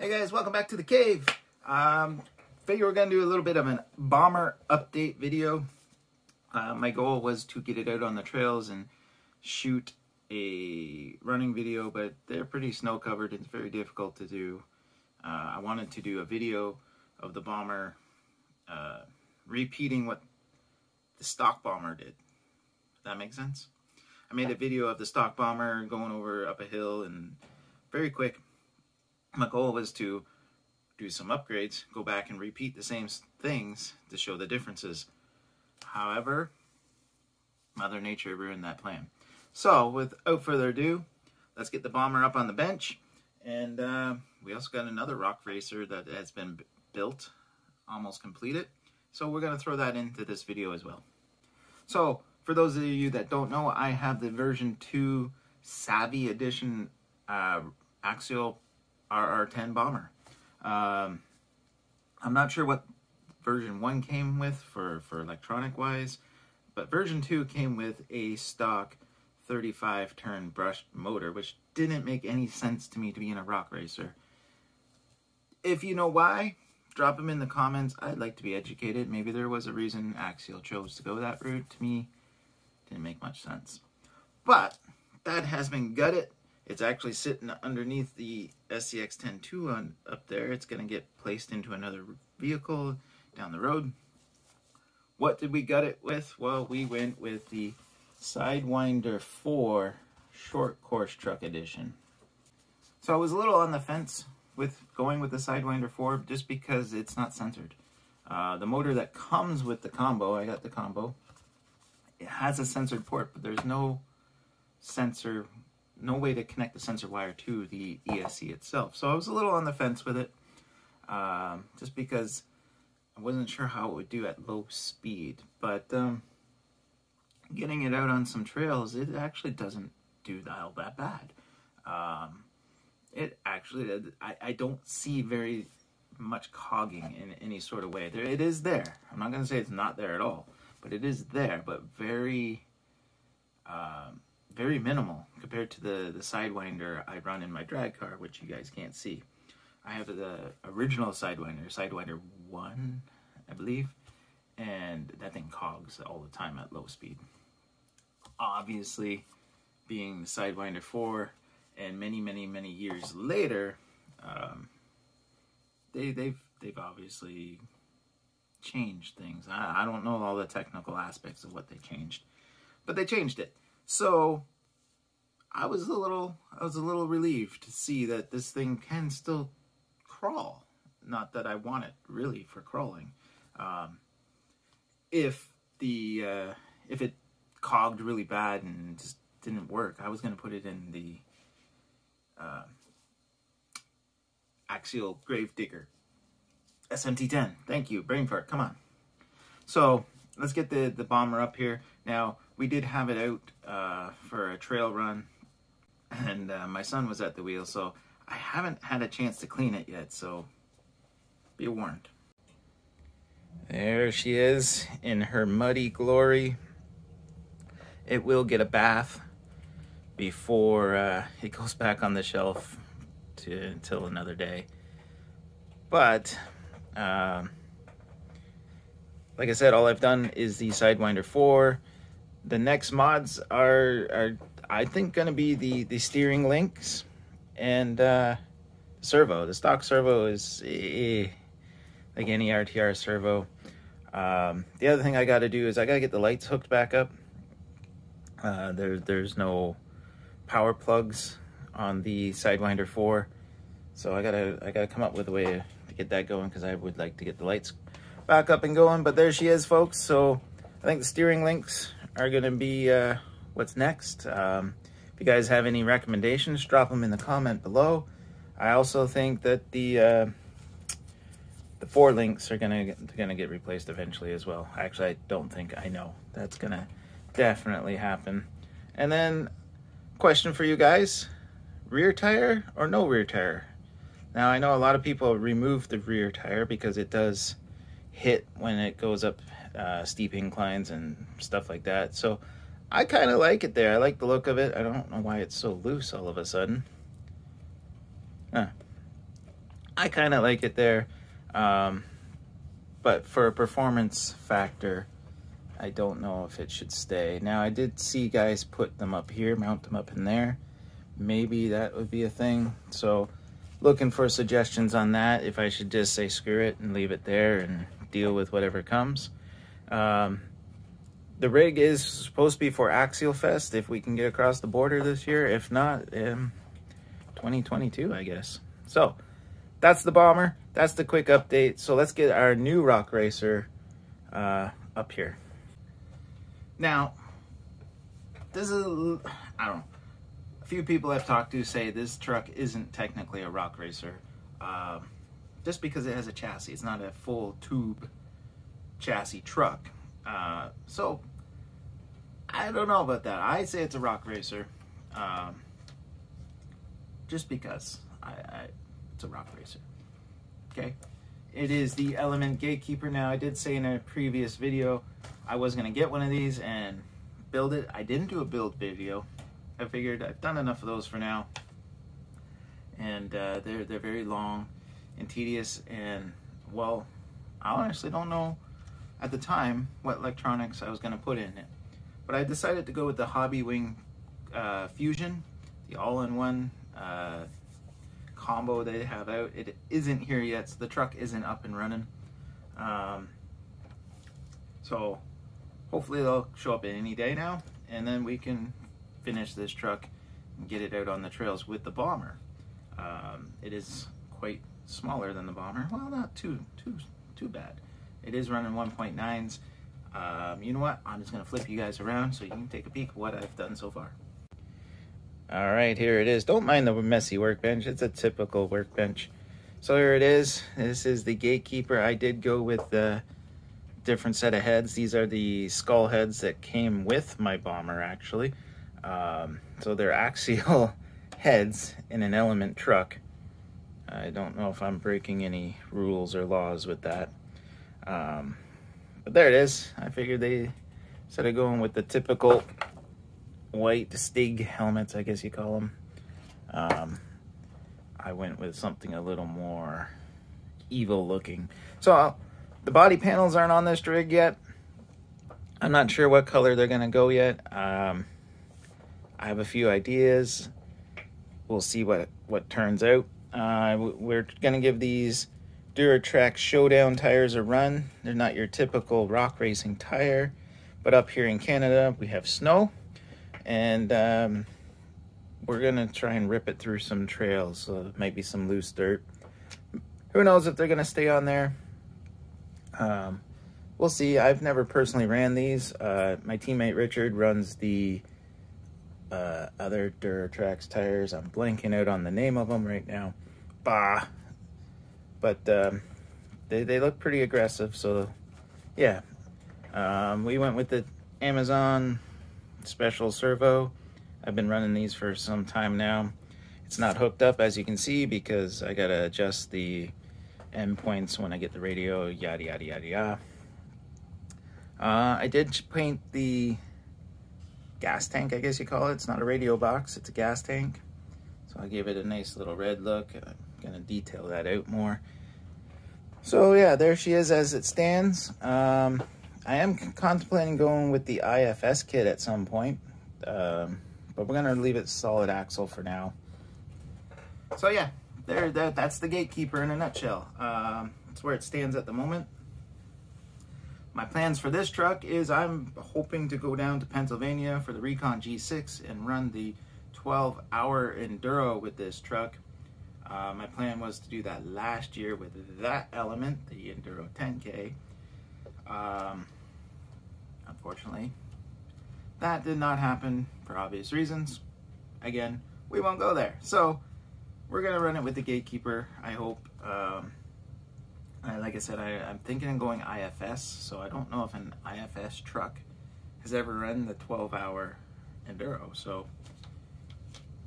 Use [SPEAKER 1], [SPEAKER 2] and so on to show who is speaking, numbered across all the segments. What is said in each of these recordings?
[SPEAKER 1] Hey guys, welcome back to the cave. Figure we're gonna do a little bit of an bomber update video. My goal was to get it out on the trails and shoot a running video, but they're pretty snow covered. It's very difficult to do. I wanted to do a video of the bomber repeating what the stock bomber did. Does that make sense? I made a video of the stock bomber going over up a hill and very quick. My goal was to do some upgrades, go back and repeat the same things to show the differences. However, Mother Nature ruined that plan. So, without further ado, let's get the bomber up on the bench. And we also got another rock racer that has been built, almost completed. So we're going to throw that into this video as well. So, for those of you that don't know, I have the version 2 Savvy Edition Axial RR10 bomber. I'm not sure what version 1 came with for electronic wise, but version 2 came with a stock 35 turn brushed motor, which didn't make any sense to me to be in a rock racer. If you know why, drop them in the comments. I'd like to be educated. Maybe there was a reason Axial chose to go that route. To me, didn't make much sense. But that has been gutted. It's actually sitting underneath the SCX 10-2 up there. It's going to get placed into another vehicle down the road. What did we gut it with? Well, we went with the Sidewinder 4 Short Course Truck Edition. So I was a little on the fence with going with the Sidewinder 4 just because it's not censored. The motor that comes with the combo, I got the combo, it has a censored port, but there's no sensor, no way to connect the sensor wire to the ESC itself. So I was a little on the fence with it, just because I wasn't sure how it would do at low speed. But getting it out on some trails, it actually doesn't do all that bad. It actually, I don't see very much cogging in any sort of way. It is there. I'm not going to say it's not there at all, but it is there, but very minimal compared to the Sidewinder I run in my drag car, which you guys can't see. I have the original Sidewinder 1, I believe, and that thing cogs all the time at low speed. Obviously, being the Sidewinder 4, and many years later, they've obviously changed things. I don't know all the technical aspects of what they changed, but they changed it. So I was a little relieved to see that this thing can still crawl. Not that I want it really for crawling. If it cogged really bad and just didn't work, I was going to put it in the Axial Gravedigger SMT10. Thank you, brain fart. Come on. So let's get the bomber up here. Now, we did have it out for a trail run, and my son was at the wheel, so I haven't had a chance to clean it yet, so be warned. There she is in her muddy glory. It will get a bath before it goes back on the shelf until another day. But like I said, all I've done is the Sidewinder 4. The next mods are I think going to be the steering links and servo. The stock servo is like any RTR servo. The other thing I got to do is I got to get the lights hooked back up. There's no power plugs on the Sidewinder 4, so I gotta come up with a way to get that going, because I would like to get the lights back up and going. But there she is, folks. So I think the steering links are gonna be what's next. If you guys have any recommendations, drop them in the comment below. I also think that the 4 links are gonna get replaced eventually as well. Actually, I don't think, I know that's gonna definitely happen. And then, question for you guys: rear tire or no rear tire? Now, I know a lot of people remove the rear tire because it does hit when it goes up steep inclines and stuff like that. So I kind of like it there. I like the look of it. I don't know why it's so loose all of a sudden. I kind of like it there. But for a performance factor, I don't know if it should stay. Now, I did see guys put them up here, mount them up in there. Maybe that would be a thing. So, looking for suggestions on that, if I should just say screw it and leave it there and deal with whatever comes. The rig is supposed to be for Axial Fest if we can get across the border this year. If not, 2022, I guess. So, that's the bomber. That's the quick update. So let's get our new Rock Racer up here. Now, this is, I don't know. A few people I've talked to say this truck isn't technically a Rock Racer. Just because it has a chassis. It's not a full tube chassis truck. So, I don't know about that. I say it's a Rock Racer. Just because it's a Rock Racer. Okay, it is the Element Gatekeeper. Now, I did say in a previous video I was going to get one of these and build it. I didn't do a build video. I figured I've done enough of those for now. And they're very long and tedious. And, well, I honestly don't know at the time what electronics I was going to put in it. But I decided to go with the Hobby Wing Fusion, the all-in-one combo they have out. It isn't here yet, so the truck isn't up and running. So hopefully they'll show up any day now, and then we can finish this truck and get it out on the trails with the bomber. It is quite smaller than the bomber. Well, not too bad. It is running 1.9s. You know what? I'm just gonna flip you guys around so you can take a peek at what I've done so far. All right, here it is. Don't mind the messy workbench. It's a typical workbench. So here it is. This is the Gatekeeper. I did go with the different set of heads. These are the skull heads that came with my bomber, actually. So they're Axial heads in an Element truck. I don't know if I'm breaking any rules or laws with that. But there it is. I figured they, instead of going with the typical white Stig helmets, I guess you call them, I went with something a little more evil looking. So the body panels aren't on this rig yet. I'm not sure what color they're gonna go yet. I have a few ideas. We'll see what turns out. We're gonna give these Duratrack Showdown tires a run. They're not your typical rock racing tire, but up here in Canada we have snow. And we're gonna try and rip it through some trails, so maybe some loose dirt. Who knows if they're gonna stay on there? We'll see. I've never personally ran these. My teammate Richard runs the other Duratrack tires. I'm blanking out on the name of them right now. Bah. But they look pretty aggressive, so yeah. We went with the Amazon Special Servo. I've been running these for some time now. It's not hooked up, as you can see, because I gotta adjust the endpoints when I get the radio, yada yada yada yada. I did paint the gas tank, I guess you call it. It's not a radio box, it's a gas tank. So I gave it a nice little red look. I'm gonna detail that out more. So yeah, there she is as it stands. I am contemplating going with the IFS kit at some point, but we're gonna leave it solid axle for now. So yeah, that's the Gatekeeper in a nutshell. That's where it stands at the moment. My plans for this truck is I'm hoping to go down to Pennsylvania for the Recon G6 and run the 12-hour enduro with this truck. My plan was to do that last year with that Element, the Enduro 10K. Unfortunately, that did not happen for obvious reasons. Again, we won't go there. So we're gonna run it with the Gatekeeper, I hope. Like I said, I'm thinking of going IFS, so I don't know if an IFS truck has ever run the 12-hour enduro. So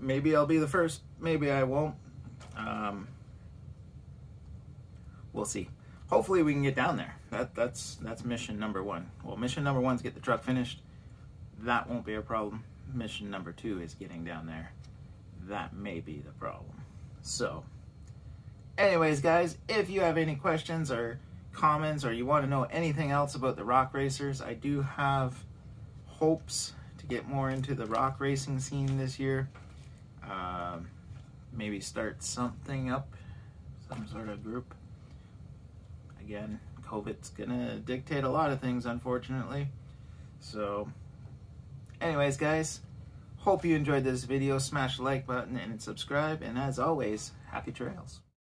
[SPEAKER 1] maybe I'll be the first, maybe I won't. We'll see. Hopefully we can get down there. That's mission number one. Well, mission number one is get the truck finished. That won't be a problem. Mission number two is getting down there. That may be the problem. So Anyways, guys, if you have any questions or comments, or you want to know anything else about the rock racers, I do have hopes to get more into the rock racing scene this year. Maybe start something up, some sort of group. Again, COVID's gonna dictate a lot of things, unfortunately. So, anyways, guys, hope you enjoyed this video. Smash the like button and subscribe. And as always, happy trails.